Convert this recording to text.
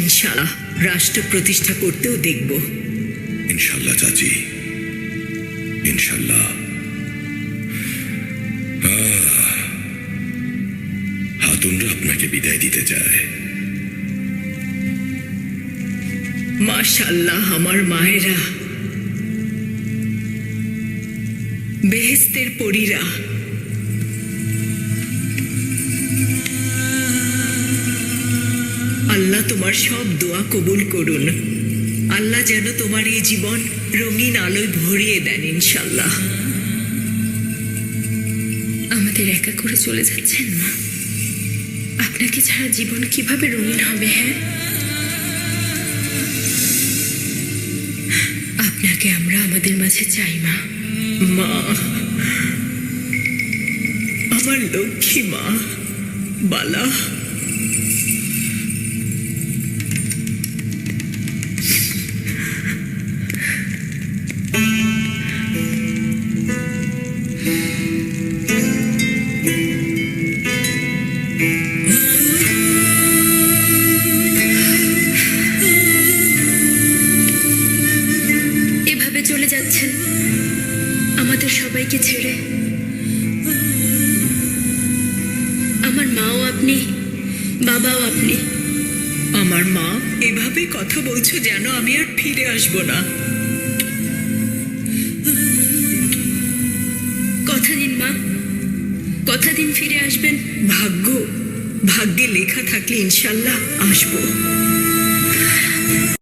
ইনশাআল্লাহ রাষ্ট্র প্রতিষ্ঠা করতেও দেখব। ইনশাল্লাহ চাচি, ইনশাল্লাহ। হাতুনরা আপনাকে বিদায় দিতে চায়। মাশাআল্লাহ, আমার মায়েরা, বেহেশতের পরীরা। আল্লাহ তোমার সব দোয়া কবুল করুন। আল্লাহ যেন তোমার এই জীবন রঙিন আলোয় ভরিয়ে দেন ইনশাল্লাহ। আমাদের একা করে চলে যাচ্ছেন মা। আপনাকে ছাড়া জীবন কিভাবে রঙিন হবে? হ্যাঁ, আপনাকে আমরা আমাদের মাঝে চাই মা। মা, আমার লক্ষ্মী মা বালা। এভাবে চলে যাচ্ছেন আমাদের সবাইকে ছেড়ে। আমার মাও আপনি, বাবাও আপনি। আমার মা, এভাবে কথা বলছো যেন আমি আর ফিরে আসবো না। কথা দিন মা, কথা দিন ফিরে আসবেন। ভাগ্যে লেখা থাকলে ইনশাল্লাহ আসবো।